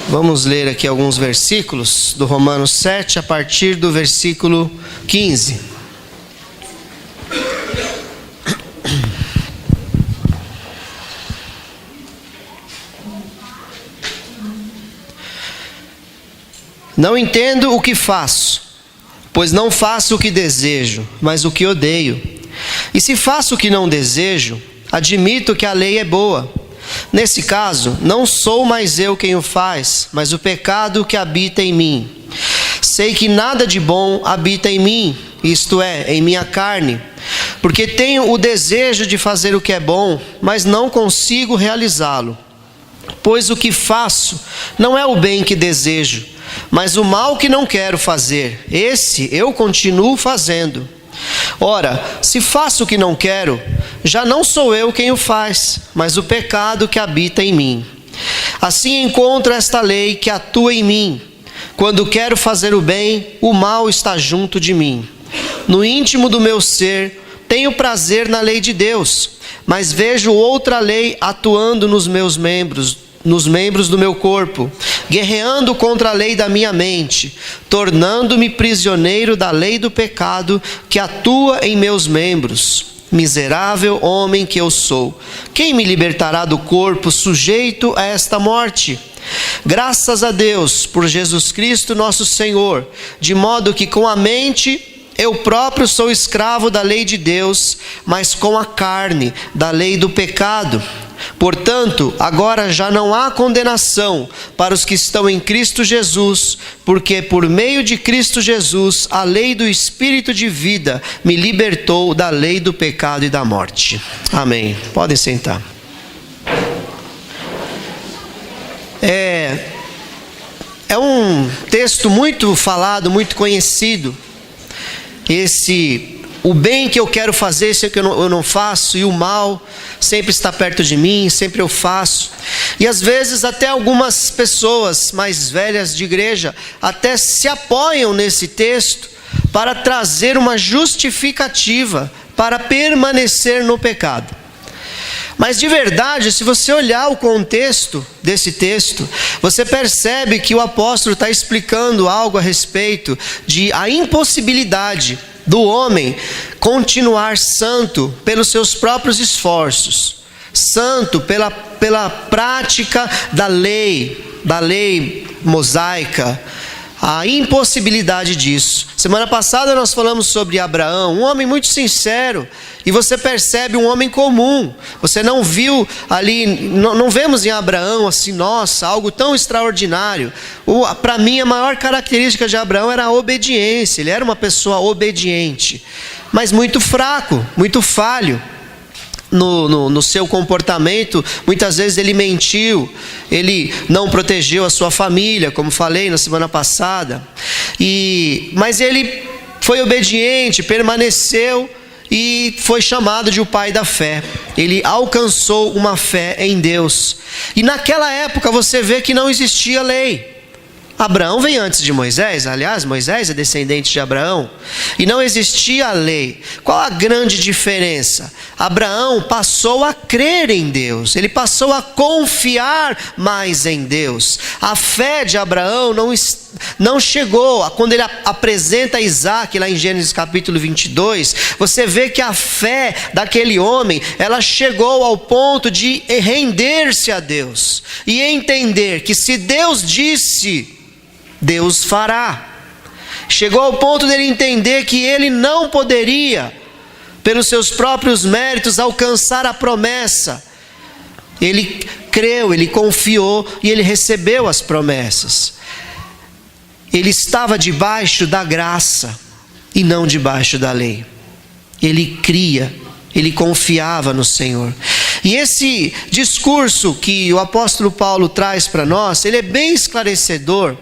Vamos ler aqui alguns versículos do Romanos 7, a partir do versículo 15. Não entendo o que faço, pois não faço o que desejo, mas o que odeio. E se faço o que não desejo, admito que a lei é boa. Nesse caso, não sou mais eu quem o faz, mas o pecado que habita em mim. Sei que nada de bom habita em mim, isto é, em minha carne, porque tenho o desejo de fazer o que é bom, mas não consigo realizá-lo. Pois o que faço não é o bem que desejo, mas o mal que não quero fazer, esse eu continuo fazendo. Ora, se faço o que não quero, já não sou eu quem o faz, mas o pecado que habita em mim. Assim encontro esta lei que atua em mim. Quando quero fazer o bem, o mal está junto de mim. No íntimo do meu ser, tenho prazer na lei de Deus, mas vejo outra lei atuando nos membros do meu corpo, guerreando contra a lei da minha mente, tornando-me prisioneiro da lei do pecado que atua em meus membros. Miserável homem que eu sou, quem me libertará do corpo sujeito a esta morte? Graças a Deus por Jesus Cristo nosso Senhor, de modo que com a mente eu próprio sou escravo da lei de Deus, mas com a carne da lei do pecado. Portanto, agora já não há condenação para os que estão em Cristo Jesus, porque por meio de Cristo Jesus, a lei do Espírito de vida me libertou da lei do pecado e da morte. Amém. Podem sentar. É um texto muito falado, muito conhecido. O bem que eu quero fazer, esse é que eu não faço, e o mal sempre está perto de mim, sempre eu faço. E às vezes até algumas pessoas mais velhas de igreja até se apoiam nesse texto para trazer uma justificativa para permanecer no pecado. Mas de verdade, se você olhar o contexto desse texto, você percebe que o apóstolo está explicando algo a respeito de a impossibilidade do homem continuar santo pelos seus próprios esforços, santo pela prática da lei mosaica, a impossibilidade disso. Semana passada nós falamos sobre Abraão, um homem muito sincero, e você percebe um homem comum. Você não viu ali, não vemos em Abraão assim, nossa, algo tão extraordinário. Para mim a maior característica de Abraão era a obediência. Ele era uma pessoa obediente, mas muito fraco, muito falho no seu comportamento. Muitas vezes ele mentiu, ele não protegeu a sua família, como falei na semana passada, mas ele foi obediente, permaneceu e foi chamado de o pai da fé. Ele alcançou uma fé em Deus, e naquela época você vê que não existia lei. Abraão vem antes de Moisés, aliás, Moisés é descendente de Abraão, e não existia a lei. Qual a grande diferença? Abraão passou a crer em Deus, ele passou a confiar mais em Deus. A fé de Abraão não chegou, quando ele apresenta Isaac lá em Gênesis capítulo 22, você vê que a fé daquele homem, ela chegou ao ponto de render-se a Deus, e entender que se Deus disse, Deus fará. Chegou ao ponto dele entender que ele não poderia, pelos seus próprios méritos, alcançar a promessa. Ele creu, ele confiou e ele recebeu as promessas. Ele estava debaixo da graça e não debaixo da lei. Ele cria, ele confiava no Senhor. E esse discurso que o apóstolo Paulo traz para nós, ele é bem esclarecedor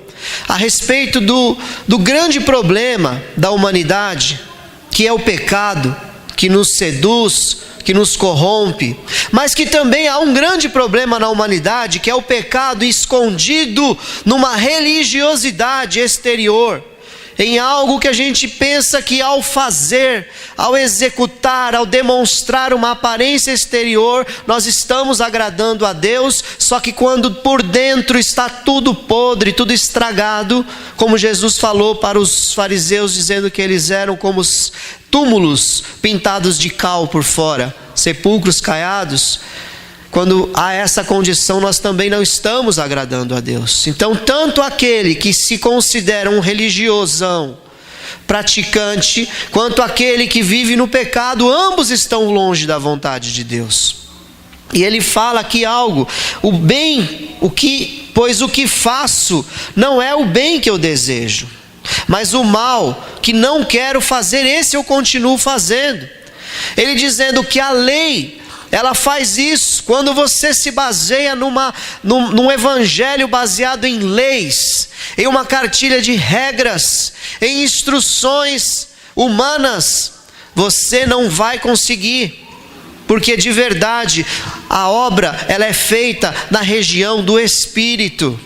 a respeito do grande problema da humanidade, que é o pecado, que nos seduz, que nos corrompe, mas que também há um grande problema na humanidade, que é o pecado escondido numa religiosidade exterior. em algo que a gente pensa que ao fazer, ao executar, ao demonstrar uma aparência exterior, nós estamos agradando a Deus, só que quando por dentro está tudo podre, tudo estragado, como Jesus falou para os fariseus, dizendo que eles eram como os túmulos pintados de cal por fora, sepulcros caiados. Quando há essa condição, nós também não estamos agradando a Deus. Então, tanto aquele que se considera um religiosão, praticante, quanto aquele que vive no pecado, ambos estão longe da vontade de Deus. E ele fala aqui algo: pois o que faço não é o bem que eu desejo, mas o mal que não quero fazer, esse eu continuo fazendo. Ele dizendo que a lei, ela faz isso. Quando você se baseia num evangelho baseado em leis, em uma cartilha de regras, em instruções humanas, você não vai conseguir, porque de verdade a obra, ela é feita na região do Espírito.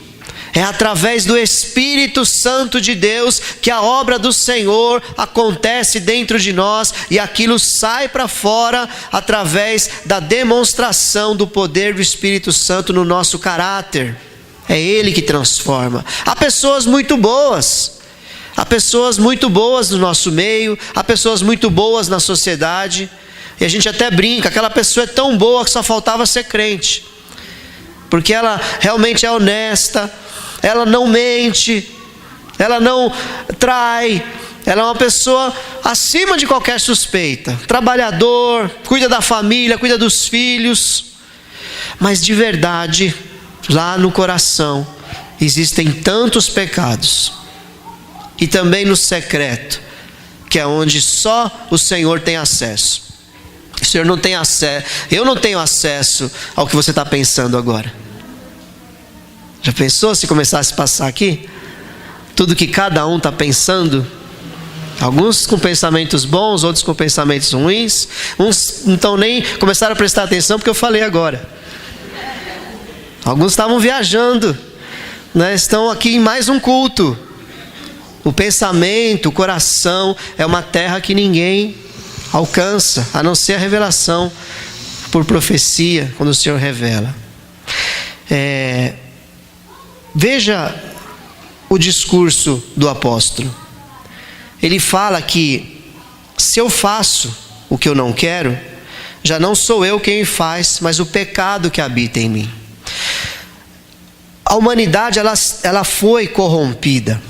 É através do Espírito Santo de Deus que a obra do Senhor acontece dentro de nós, e aquilo sai para fora através da demonstração do poder do Espírito Santo no nosso caráter. É Ele que transforma. Há pessoas muito boas, no nosso meio, há pessoas muito boas na sociedade, e a gente até brinca: aquela pessoa é tão boa que só faltava ser crente, porque ela realmente é honesta, ela não mente, ela não trai, ela é uma pessoa acima de qualquer suspeita, trabalhador, cuida da família, cuida dos filhos. Mas de verdade, lá no coração existem tantos pecados, e também no secreto, que é onde só o Senhor tem acesso. O Senhor não tem acesso, eu não tenho acesso ao que você está pensando agora. Já pensou se começasse a passar aqui tudo que cada um está pensando? Alguns com pensamentos bons, outros com pensamentos ruins. Uns não nem começaram a prestar atenção porque eu falei agora. Alguns estavam viajando, né? Estão aqui em mais um culto. O pensamento, o coração é uma terra que ninguém alcança, a não ser a revelação por profecia, quando o Senhor revela. Veja o discurso do apóstolo. Ele fala que se eu faço o que eu não quero, já não sou eu quem faz, mas o pecado que habita em mim. A humanidade, ela foi corrompida.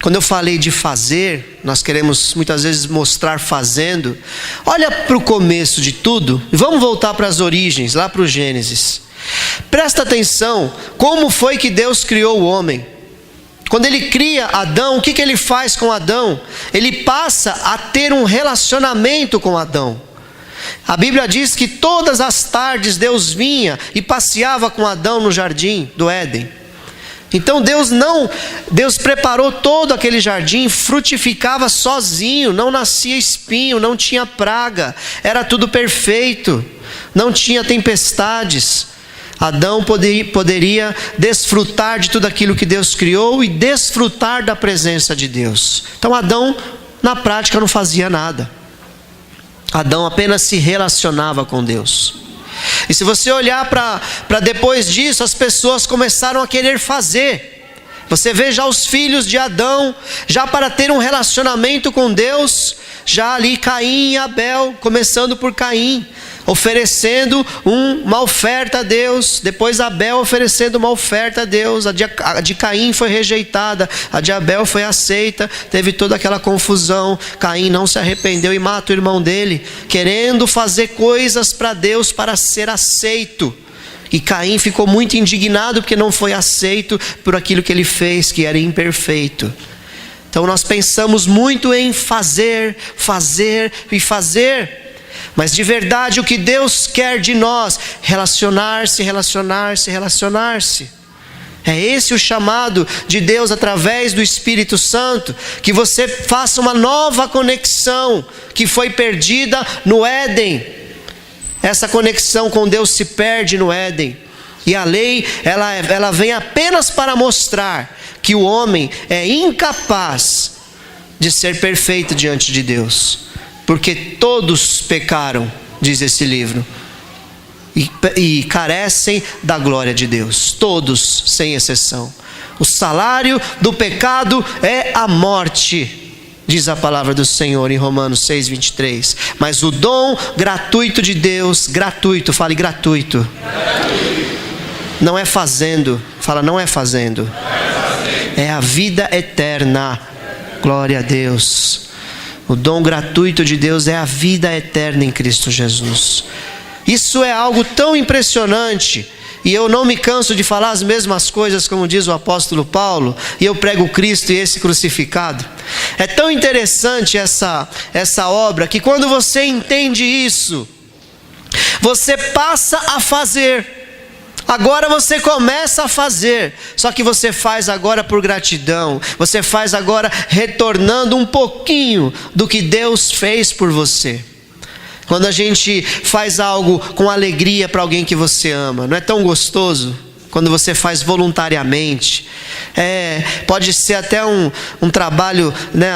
Quando eu falei de fazer, nós queremos muitas vezes mostrar fazendo. Olha para o começo de tudo e vamos voltar para as origens, lá para o Gênesis. Presta atenção, como foi que Deus criou o homem? Quando Ele cria Adão, o que Ele faz com Adão? Ele passa a ter um relacionamento com Adão. A Bíblia diz que todas as tardes Deus vinha e passeava com Adão no jardim do Éden. Então Deus preparou todo aquele jardim, frutificava sozinho, não nascia espinho, não tinha praga, era tudo perfeito, não tinha tempestades. Adão poderia desfrutar de tudo aquilo que Deus criou e desfrutar da presença de Deus. Então Adão, na prática, não fazia nada. Adão apenas se relacionava com Deus. E se você olhar para depois disso, as pessoas começaram a querer fazer. Você vê já os filhos de Adão, já para ter um relacionamento com Deus, já ali Caim e Abel, começando por Caim, oferecendo uma oferta a Deus, depois Abel oferecendo uma oferta a Deus. A de Caim foi rejeitada, a de Abel foi aceita, teve toda aquela confusão. Caim não se arrependeu e mata o irmão dele, querendo fazer coisas para Deus para ser aceito. E Caim ficou muito indignado porque não foi aceito por aquilo que ele fez, que era imperfeito. Então nós pensamos muito em fazer e fazer. Mas de verdade o que Deus quer de nós? Relacionar-se. É esse o chamado de Deus através do Espírito Santo. Que você faça uma nova conexão que foi perdida no Éden. Essa conexão com Deus se perde no Éden. E a lei, ela vem apenas para mostrar que o homem é incapaz de ser perfeito diante de Deus, porque todos pecaram, diz esse livro, e carecem da glória de Deus, todos, sem exceção. O salário do pecado é a morte, diz a palavra do Senhor em Romanos 6:23. Mas o dom gratuito de Deus, gratuito, fale gratuito. Não é fazendo, fala não é fazendo. É a vida eterna. Glória a Deus. O dom gratuito de Deus é a vida eterna em Cristo Jesus. Isso é algo tão impressionante, e eu não me canso de falar as mesmas coisas, como diz o apóstolo Paulo, e eu prego Cristo e esse crucificado. É tão interessante essa obra, que quando você entende isso, você passa a fazer. Agora você começa a fazer, só que você faz agora por gratidão, você faz agora retornando um pouquinho do que Deus fez por você. Quando a gente faz algo com alegria para alguém que você ama, não é tão gostoso? Quando você faz voluntariamente, pode ser até um trabalho, né?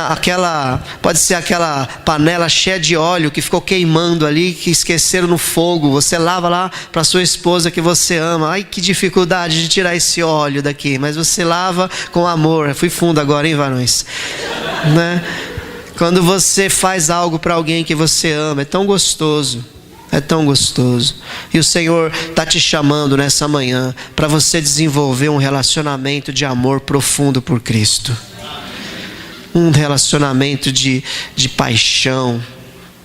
Pode ser aquela panela cheia de óleo que ficou queimando ali, que esqueceram no fogo. Você lava lá para sua esposa que você ama. Ai, que dificuldade de tirar esse óleo daqui, mas você lava com amor. Fui fundo agora, hein, varões? Né? Quando você faz algo para alguém que você ama, é tão gostoso. É tão gostoso. E o Senhor está te chamando nessa manhã para você desenvolver um relacionamento de amor profundo por Cristo. Um relacionamento de paixão.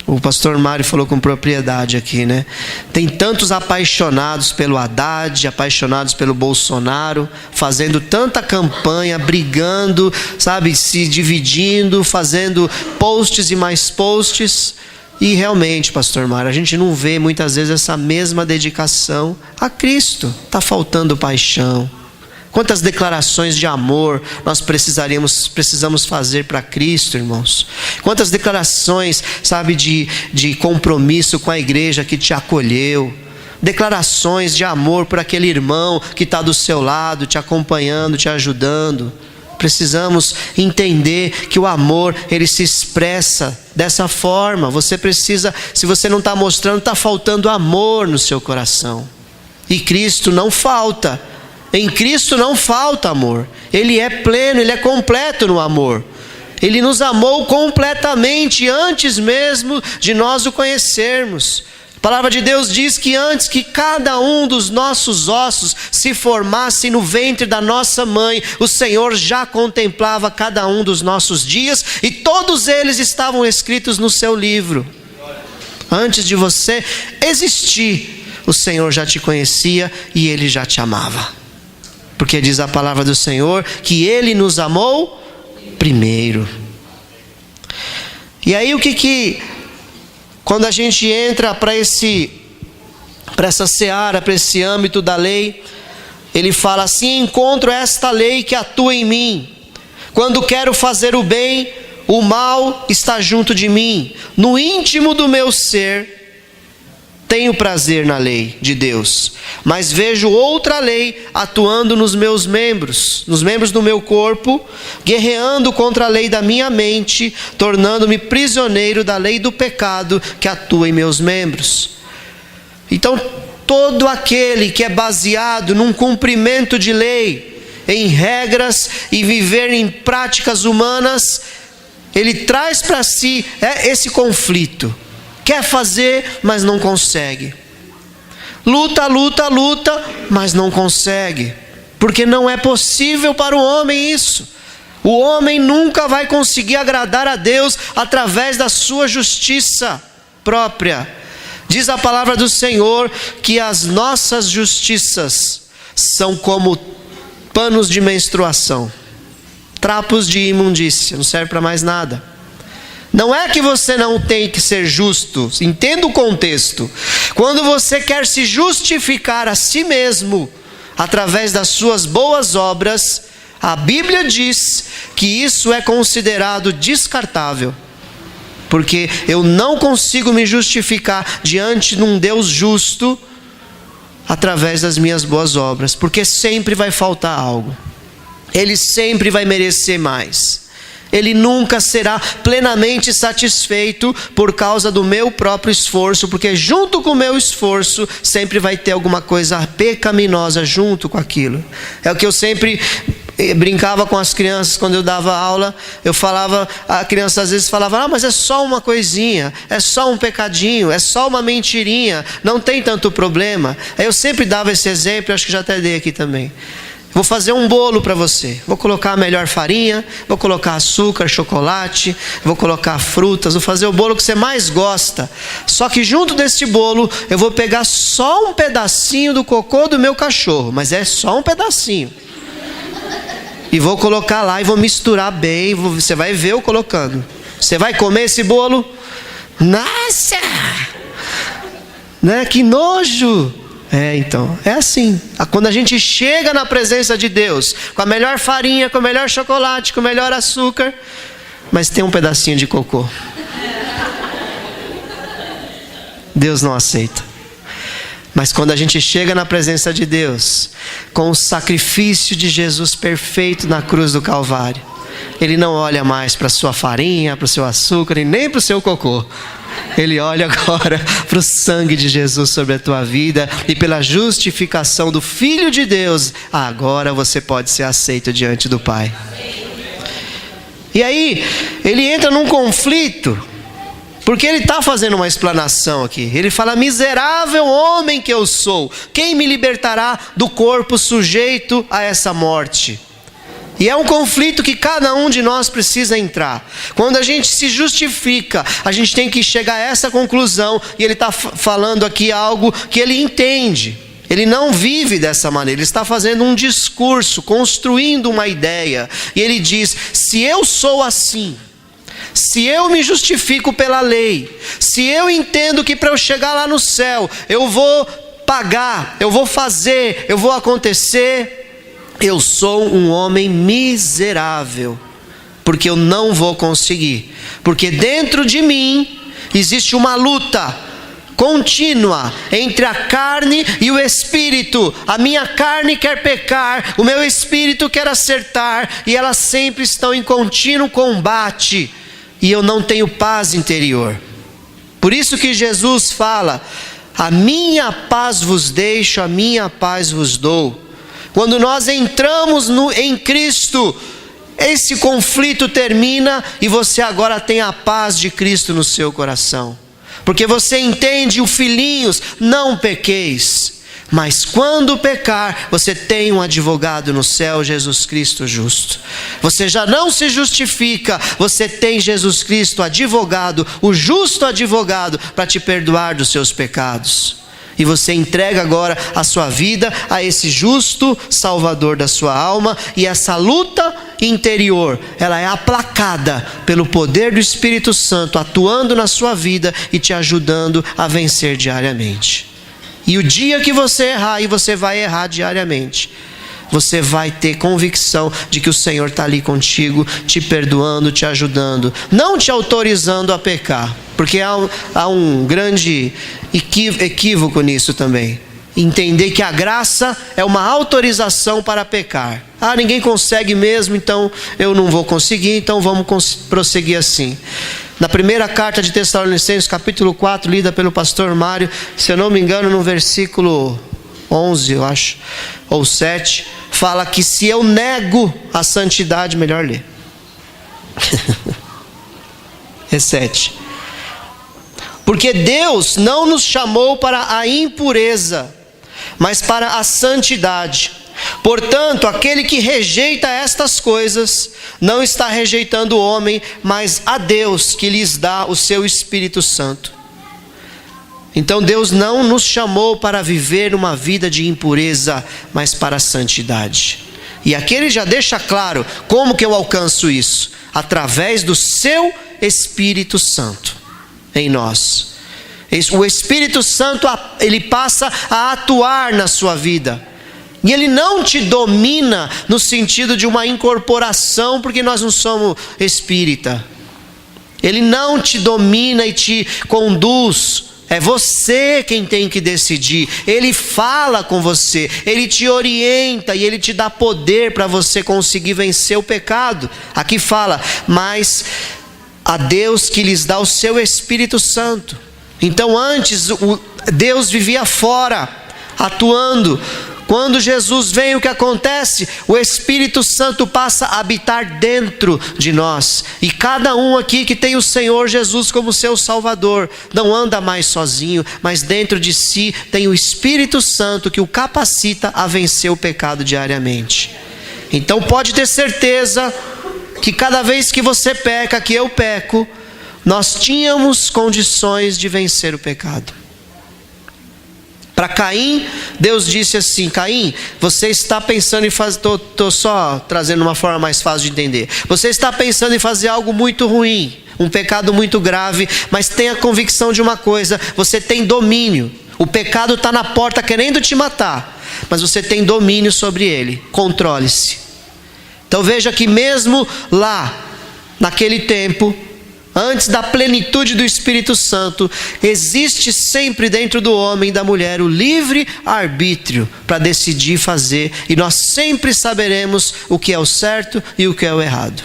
O pastor Mário falou com propriedade aqui, né? Tem tantos apaixonados pelo Haddad, apaixonados pelo Bolsonaro, fazendo tanta campanha, brigando, sabe, se dividindo, fazendo posts e mais posts. E realmente, pastor Mário, a gente não vê muitas vezes essa mesma dedicação a Cristo. Está faltando paixão. Quantas declarações de amor nós precisamos fazer para Cristo, irmãos? Quantas declarações, sabe, de compromisso com a igreja que te acolheu? Declarações de amor por aquele irmão que está do seu lado, te acompanhando, te ajudando. Precisamos entender que o amor, ele se expressa dessa forma. Você precisa, se você não está mostrando, está faltando amor no seu coração. E Cristo não falta. Em Cristo não falta amor. Ele é pleno, Ele é completo no amor. Ele nos amou completamente antes mesmo de nós o conhecermos. A palavra de Deus diz que antes que cada um dos nossos ossos se formasse no ventre da nossa mãe, o Senhor já contemplava cada um dos nossos dias e todos eles estavam escritos no seu livro. Antes de você existir, o Senhor já te conhecia e Ele já te amava. Porque diz a palavra do Senhor que Ele nos amou primeiro. E aí quando a gente entra para essa seara, para esse âmbito da lei, ele fala assim: encontro esta lei que atua em mim. Quando quero fazer o bem, o mal está junto de mim. No íntimo do meu ser, tenho prazer na lei de Deus, mas vejo outra lei atuando nos meus membros, nos membros do meu corpo, guerreando contra a lei da minha mente, tornando-me prisioneiro da lei do pecado que atua em meus membros. Então, todo aquele que é baseado num cumprimento de lei, em regras e viver em práticas humanas, ele traz para si esse conflito. Quer fazer, mas não consegue. Luta, mas não consegue. Porque não é possível para o homem isso. O homem nunca vai conseguir agradar a Deus através da sua justiça própria. Diz a palavra do Senhor que as nossas justiças são como panos de menstruação, trapos de imundícia, não serve para mais nada. Não é que você não tem que ser justo, entenda o contexto. Quando você quer se justificar a si mesmo, através das suas boas obras, a Bíblia diz que isso é considerado descartável. Porque eu não consigo me justificar diante de um Deus justo, através das minhas boas obras. Porque sempre vai faltar algo. Ele sempre vai merecer mais. ele nunca será plenamente satisfeito por causa do meu próprio esforço, porque junto com o meu esforço sempre vai ter alguma coisa pecaminosa junto com aquilo. É o que eu sempre brincava com as crianças quando eu dava aula. Eu falava, a criança às vezes falava: mas é só uma coisinha, é só um pecadinho, é só uma mentirinha, não tem tanto problema. Aí eu sempre dava esse exemplo, acho que já até dei aqui também. Vou fazer um bolo para você, vou colocar a melhor farinha, vou colocar açúcar, chocolate, vou colocar frutas, vou fazer o bolo que você mais gosta. Só que junto desse bolo eu vou pegar só um pedacinho do cocô do meu cachorro, mas é só um pedacinho. E vou colocar lá e vou misturar bem, você vai ver eu colocando. Você vai comer esse bolo? Nossa! Né? Que nojo! Então, é assim. Quando a gente chega na presença de Deus, com a melhor farinha, com o melhor chocolate, com o melhor açúcar, mas tem um pedacinho de cocô. Deus não aceita. Mas quando a gente chega na presença de Deus, com o sacrifício de Jesus perfeito na cruz do Calvário, Ele não olha mais para a sua farinha, para o seu açúcar e nem para o seu cocô. Ele olha agora para o sangue de Jesus sobre a tua vida, e pela justificação do Filho de Deus, agora você pode ser aceito diante do Pai. E aí, ele entra num conflito, porque ele está fazendo uma explanação aqui. Ele fala: miserável homem que eu sou, quem me libertará do corpo sujeito a essa morte? E é um conflito que cada um de nós precisa entrar. Quando a gente se justifica, a gente tem que chegar a essa conclusão. E ele está falando aqui algo que ele entende. Ele não vive dessa maneira. Ele está fazendo um discurso, construindo uma ideia. E ele diz: se eu sou assim, se eu me justifico pela lei, se eu entendo que para eu chegar lá no céu, eu vou pagar, eu vou fazer, eu vou acontecer, eu sou um homem miserável, porque eu não vou conseguir, porque dentro de mim existe uma luta contínua entre a carne e o espírito. A minha carne quer pecar, o meu espírito quer acertar, e elas sempre estão em contínuo combate, e eu não tenho paz interior. Por isso que Jesus fala: a minha paz vos deixo, a minha paz vos dou. Quando nós entramos em Cristo, esse conflito termina e você agora tem a paz de Cristo no seu coração. Porque você entende, o filhinhos, não pequeis. Mas quando pecar, você tem um advogado no céu, Jesus Cristo justo. Você já não se justifica, você tem Jesus Cristo advogado, o justo advogado, para te perdoar dos seus pecados. E você entrega agora a sua vida a esse justo Salvador da sua alma. E essa luta interior, ela é aplacada pelo poder do Espírito Santo atuando na sua vida e te ajudando a vencer diariamente. E o dia que você errar, e você vai errar diariamente, você vai ter convicção de que o Senhor está ali contigo, te perdoando, te ajudando, não te autorizando a pecar, porque há um grande equívoco nisso também. Entender que a graça é uma autorização para pecar. Ninguém consegue mesmo, então eu não vou conseguir, então vamos prosseguir assim. Na primeira carta de Tessalonicenses, capítulo 4, lida pelo pastor Mário, se eu não me engano, no versículo 11, eu acho, ou 7, fala que se eu nego a santidade, melhor ler. É 7. Porque Deus não nos chamou para a impureza, mas para a santidade. Portanto, aquele que rejeita estas coisas, não está rejeitando o homem, mas a Deus, que lhes dá o seu Espírito Santo. Então Deus não nos chamou para viver uma vida de impureza, mas para a santidade. E aqui ele já deixa claro como que eu alcanço isso: através do seu Espírito Santo em nós. O Espírito Santo, ele passa a atuar na sua vida. E ele não te domina no sentido de uma incorporação, porque nós não somos espírita. Ele não te domina e te conduz É você quem tem que decidir. Ele fala com você, Ele te orienta e Ele te dá poder para você conseguir vencer o pecado. Aqui fala, mas a Deus que lhes dá o seu Espírito Santo. Então antes Deus vivia fora, atuando. Quando Jesus vem, o que acontece? O Espírito Santo passa a habitar dentro de nós. E cada um aqui que tem o Senhor Jesus como seu Salvador, não anda mais sozinho, mas dentro de si tem o Espírito Santo que o capacita a vencer o pecado diariamente. Então pode ter certeza que cada vez que você peca, que eu peco, nós tínhamos condições de vencer o pecado. Para Caim, Deus disse assim: Caim, você está pensando em fazer, estou só trazendo uma forma mais fácil de entender. Você está pensando em fazer algo muito ruim, um pecado muito grave, mas tenha convicção de uma coisa: você tem domínio. O pecado está na porta querendo te matar, mas você tem domínio sobre ele. Controle-se. Então veja que mesmo lá, naquele tempo, antes da plenitude do Espírito Santo, existe sempre dentro do homem e da mulher o livre arbítrio para decidir fazer, e nós sempre saberemos o que é o certo e o que é o errado.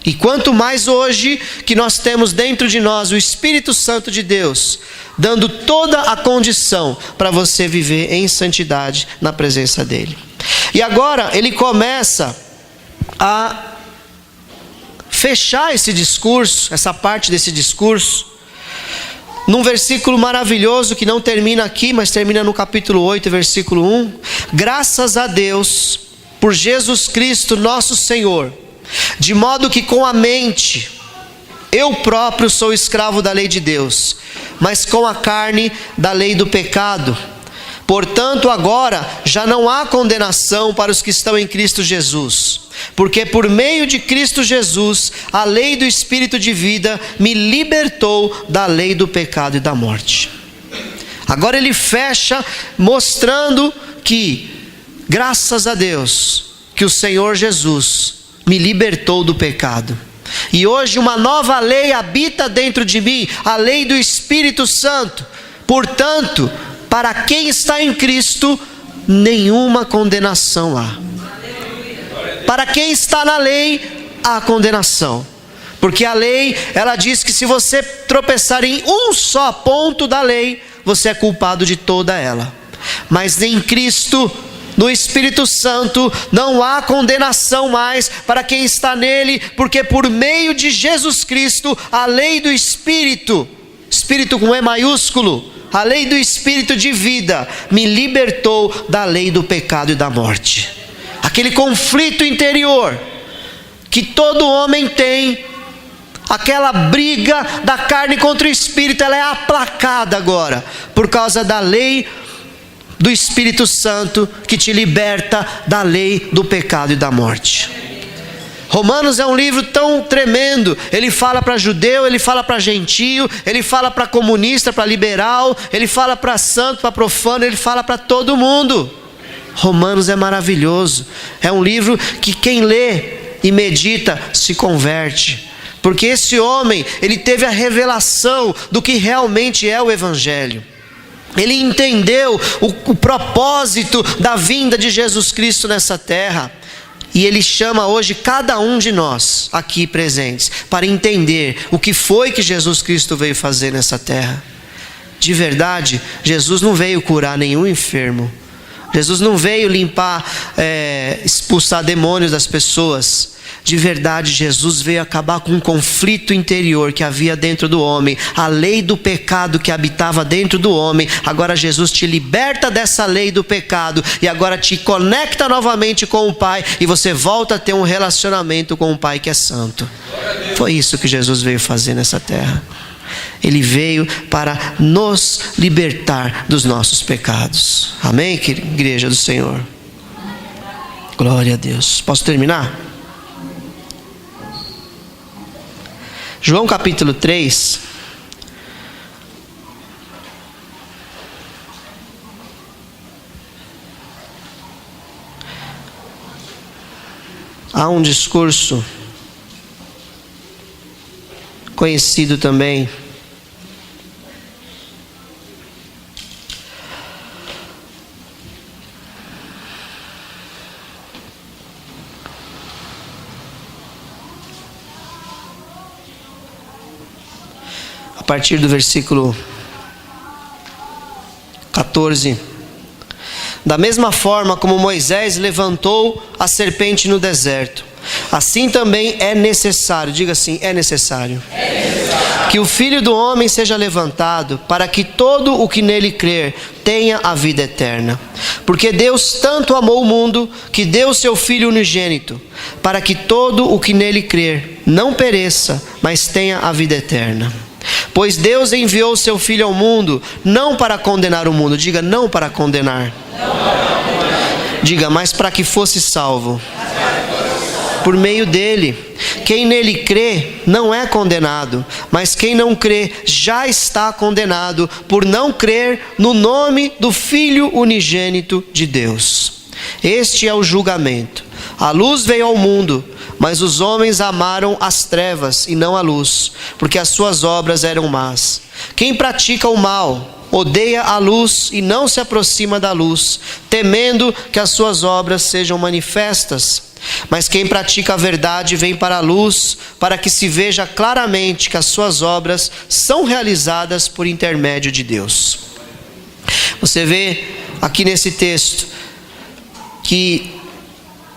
E quanto mais hoje que nós temos dentro de nós o Espírito Santo de Deus, dando toda a condição para você viver em santidade na presença dele. E agora ele começa a fechar esse discurso, essa parte desse discurso, num versículo maravilhoso que não termina aqui, mas termina no capítulo 8, versículo 1. Graças a Deus por Jesus Cristo nosso Senhor, de modo que com a mente eu próprio sou escravo da lei de Deus, mas com a carne da lei do pecado. Portanto, agora já não há condenação para os que estão em Cristo Jesus, porque por meio de Cristo Jesus, a lei do Espírito de vida me libertou da lei do pecado e da morte. Agora ele fecha mostrando que, graças a Deus, que o Senhor Jesus me libertou do pecado. E hoje uma nova lei habita dentro de mim, a lei do Espírito Santo. Portanto, para quem está em Cristo, nenhuma condenação há. Para quem está na lei, há condenação. Porque a lei, ela diz que se você tropeçar em um só ponto da lei, você é culpado de toda ela. Mas em Cristo, no Espírito Santo, não há condenação mais para quem está nele, porque por meio de Jesus Cristo, a lei do Espírito, Espírito com E maiúsculo, a lei do Espírito de vida, me libertou da lei do pecado e da morte. Aquele conflito interior que todo homem tem, aquela briga da carne contra o Espírito, ela é aplacada agora, por causa da lei do Espírito Santo, que te liberta da lei do pecado e da morte. Romanos é um livro tão tremendo. Ele fala para judeu, ele fala para gentio, ele fala para comunista, para liberal, ele fala para santo, para profano, ele fala para todo mundo. Romanos é maravilhoso. É um livro que quem lê e medita se converte. Porque esse homem, ele teve a revelação do que realmente é o Evangelho. Ele entendeu o propósito da vinda de Jesus Cristo nessa terra. E ele chama hoje cada um de nós aqui presentes para entender o que foi que Jesus Cristo veio fazer nessa terra. De verdade, Jesus não veio curar nenhum enfermo. Jesus não veio limpar, expulsar demônios das pessoas. De verdade, Jesus veio acabar com um conflito interior que havia dentro do homem. A lei do pecado que habitava dentro do homem. Agora Jesus te liberta dessa lei do pecado e agora te conecta novamente com o Pai. E você volta a ter um relacionamento com o Pai que é santo. Foi isso que Jesus veio fazer nessa terra. Ele veio para nos libertar dos nossos pecados. Amém, igreja do Senhor? Glória a Deus. Posso terminar? João capítulo 3. Há um discurso conhecido também partir do versículo 14. Da mesma forma como Moisés levantou a serpente no deserto, assim também é necessário, diga assim, é necessário, que o Filho do Homem seja levantado, para que todo o que nele crer tenha a vida eterna. Porque Deus tanto amou o mundo, que deu o seu Filho unigênito, para que todo o que nele crer não pereça, mas tenha a vida eterna. Pois Deus enviou o seu Filho ao mundo, não para condenar o mundo, diga, não para condenar. Diga, mas para que fosse salvo por meio dele. Quem nele crê não é condenado, mas quem não crê já está condenado por não crer no nome do Filho unigênito de Deus. Este é o julgamento. A luz veio ao mundo, mas os homens amaram as trevas e não a luz, porque as suas obras eram más. Quem pratica o mal odeia a luz e não se aproxima da luz, temendo que as suas obras sejam manifestas. Mas quem pratica a verdade vem para a luz, para que se veja claramente que as suas obras são realizadas por intermédio de Deus. Você vê aqui nesse texto que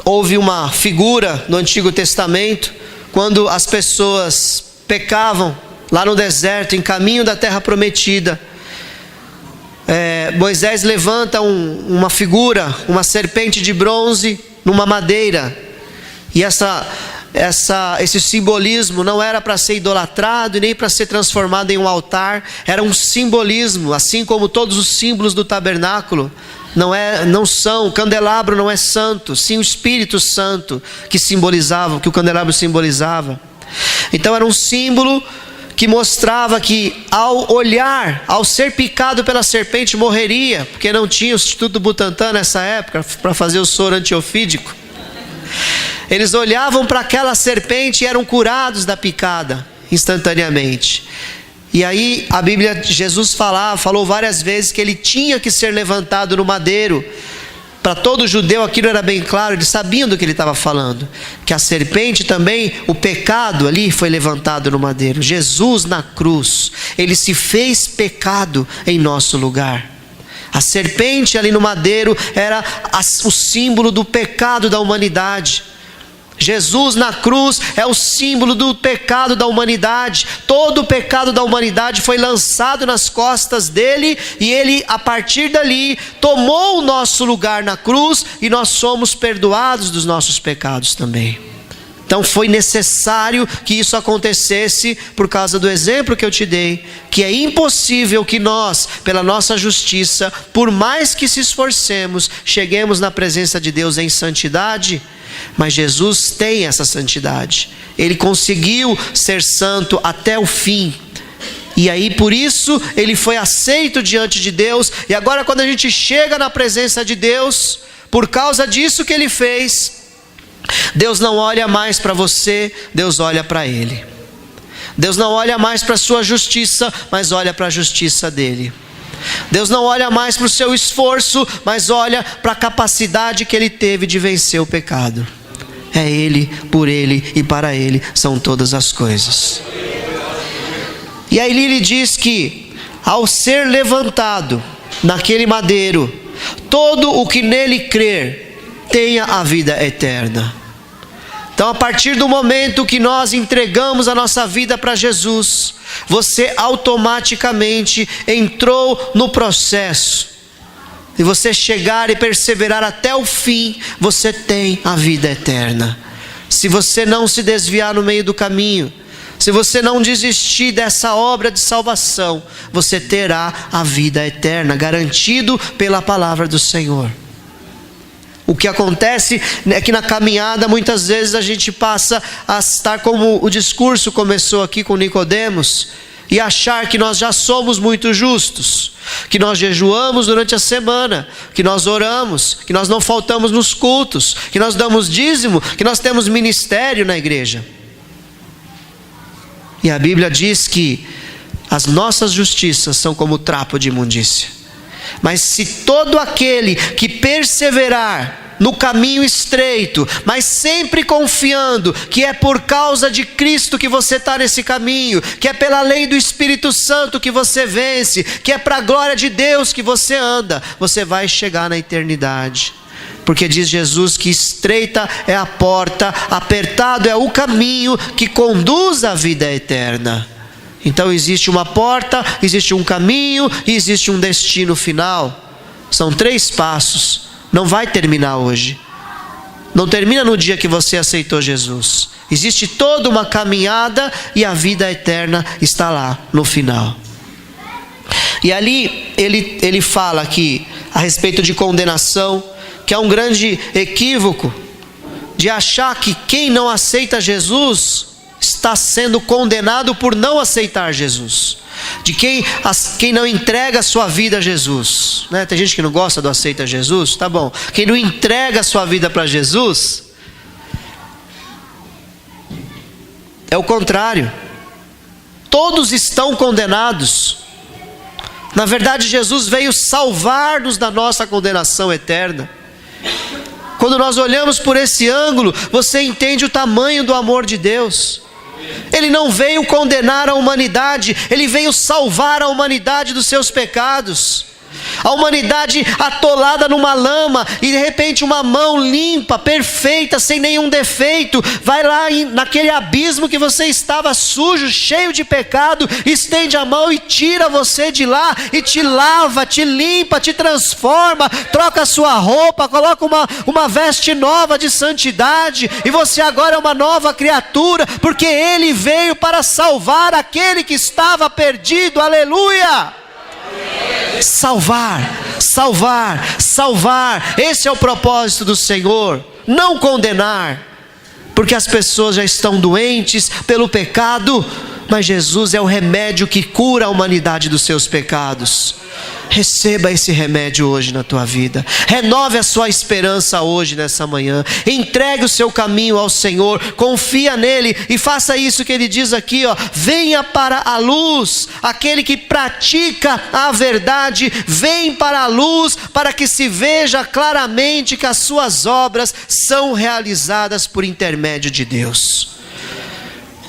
houve uma figura no Antigo Testamento, quando as pessoas pecavam lá no deserto, em caminho da terra prometida. Moisés levanta uma figura, uma serpente de bronze numa madeira, e esse simbolismo não era para ser idolatrado e nem para ser transformado em um altar, era um simbolismo, assim como todos os símbolos do tabernáculo não são, o candelabro não é santo, sim o Espírito Santo que o candelabro simbolizava. Então era um símbolo que mostrava que ao ser picado pela serpente morreria, porque não tinha o Instituto Butantan nessa época para fazer o soro antiofídico. Eles olhavam para aquela serpente e eram curados da picada instantaneamente. E aí a Bíblia, Jesus falou várias vezes que ele tinha que ser levantado no madeiro. Para todo judeu aquilo era bem claro, eles sabiam do que ele estava falando, que a serpente também, o pecado ali foi levantado no madeiro. Jesus na cruz, ele se fez pecado em nosso lugar. A serpente ali no madeiro era o símbolo do pecado da humanidade. Jesus na cruz é o símbolo do pecado da humanidade. Todo o pecado da humanidade foi lançado nas costas dele, e ele, a partir dali, tomou o nosso lugar na cruz, e nós somos perdoados dos nossos pecados também. Então foi necessário que isso acontecesse por causa do exemplo que eu te dei, que é impossível que nós, pela nossa justiça, por mais que se esforcemos, cheguemos na presença de Deus em santidade. Mas Jesus tem essa santidade, ele conseguiu ser santo até o fim, e aí por isso ele foi aceito diante de Deus. E agora quando a gente chega na presença de Deus, por causa disso que ele fez, Deus não olha mais para você, Deus olha para ele. Deus não olha mais para a sua justiça, mas olha para a justiça dele. Deus não olha mais para o seu esforço, mas olha para a capacidade que ele teve de vencer o pecado. É ele, por ele e para ele são todas as coisas. E aí ele diz que ao ser levantado naquele madeiro, todo o que nele crer tenha a vida eterna. Então, a partir do momento que nós entregamos a nossa vida para Jesus, você automaticamente entrou no processo. E você chegar e perseverar até o fim, você tem a vida eterna. Se você não se desviar no meio do caminho, se você não desistir dessa obra de salvação, você terá a vida eterna, garantido pela palavra do Senhor. O que acontece é que na caminhada muitas vezes a gente passa a estar como o discurso começou aqui com Nicodemos, e achar que nós já somos muito justos, que nós jejuamos durante a semana, que nós oramos, que nós não faltamos nos cultos, que nós damos dízimo, que nós temos ministério na igreja. E a Bíblia diz que as nossas justiças são como trapo de imundícia. Mas se todo aquele que perseverar no caminho estreito, mas sempre confiando que é por causa de Cristo que você está nesse caminho, que é pela lei do Espírito Santo que você vence, que é para a glória de Deus que você anda, você vai chegar na eternidade. Porque diz Jesus que estreita é a porta, apertado é o caminho que conduz à vida eterna. Então existe uma porta, existe um caminho e existe um destino final. São 3 passos. Não vai terminar hoje. Não termina no dia que você aceitou Jesus. Existe toda uma caminhada e a vida eterna está lá no final. E ali ele fala aqui a respeito de condenação, que é um grande equívoco de achar que quem não aceita Jesus está sendo condenado por não aceitar Jesus. De quem não entrega a sua vida a Jesus, né? Tem gente que não gosta do aceita Jesus, tá bom. Quem não entrega a sua vida para Jesus, é o contrário. Todos estão condenados. Na verdade, Jesus veio salvar-nos da nossa condenação eterna. Quando nós olhamos por esse ângulo, você entende o tamanho do amor de Deus. Ele não veio condenar a humanidade, ele veio salvar a humanidade dos seus pecados. A humanidade atolada numa lama, e de repente uma mão limpa, perfeita, sem nenhum defeito, vai lá naquele abismo que você estava sujo, cheio de pecado, estende a mão e tira você de lá, e te lava, te limpa, te transforma, troca a sua roupa, coloca uma veste nova de santidade, e você agora é uma nova criatura, porque Ele veio para salvar aquele que estava perdido. Aleluia! Salvar, salvar, salvar. Esse é o propósito do Senhor. Não condenar, porque as pessoas já estão doentes pelo pecado, mas Jesus é o remédio que cura a humanidade dos seus pecados. Receba esse remédio hoje na tua vida. Renove a sua esperança hoje, nessa manhã. Entregue o seu caminho ao Senhor. Confia nele e faça isso que ele diz aqui, ó. Venha para a luz. Aquele que pratica a verdade, vem para a luz, para que se veja claramente que as suas obras são realizadas por intermédio de Deus.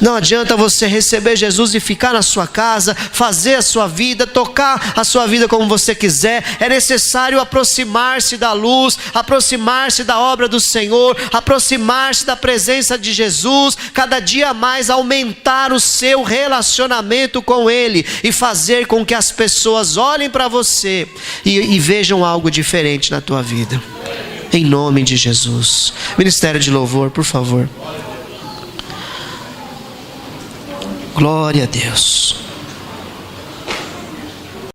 Não adianta você receber Jesus e ficar na sua casa, fazer a sua vida, tocar a sua vida como você quiser. É necessário aproximar-se da luz, aproximar-se da obra do Senhor, aproximar-se da presença de Jesus, cada dia mais aumentar o seu relacionamento com Ele e fazer com que as pessoas olhem para você e vejam algo diferente na tua vida. Em nome de Jesus. Ministério de louvor, por favor. Glória a Deus.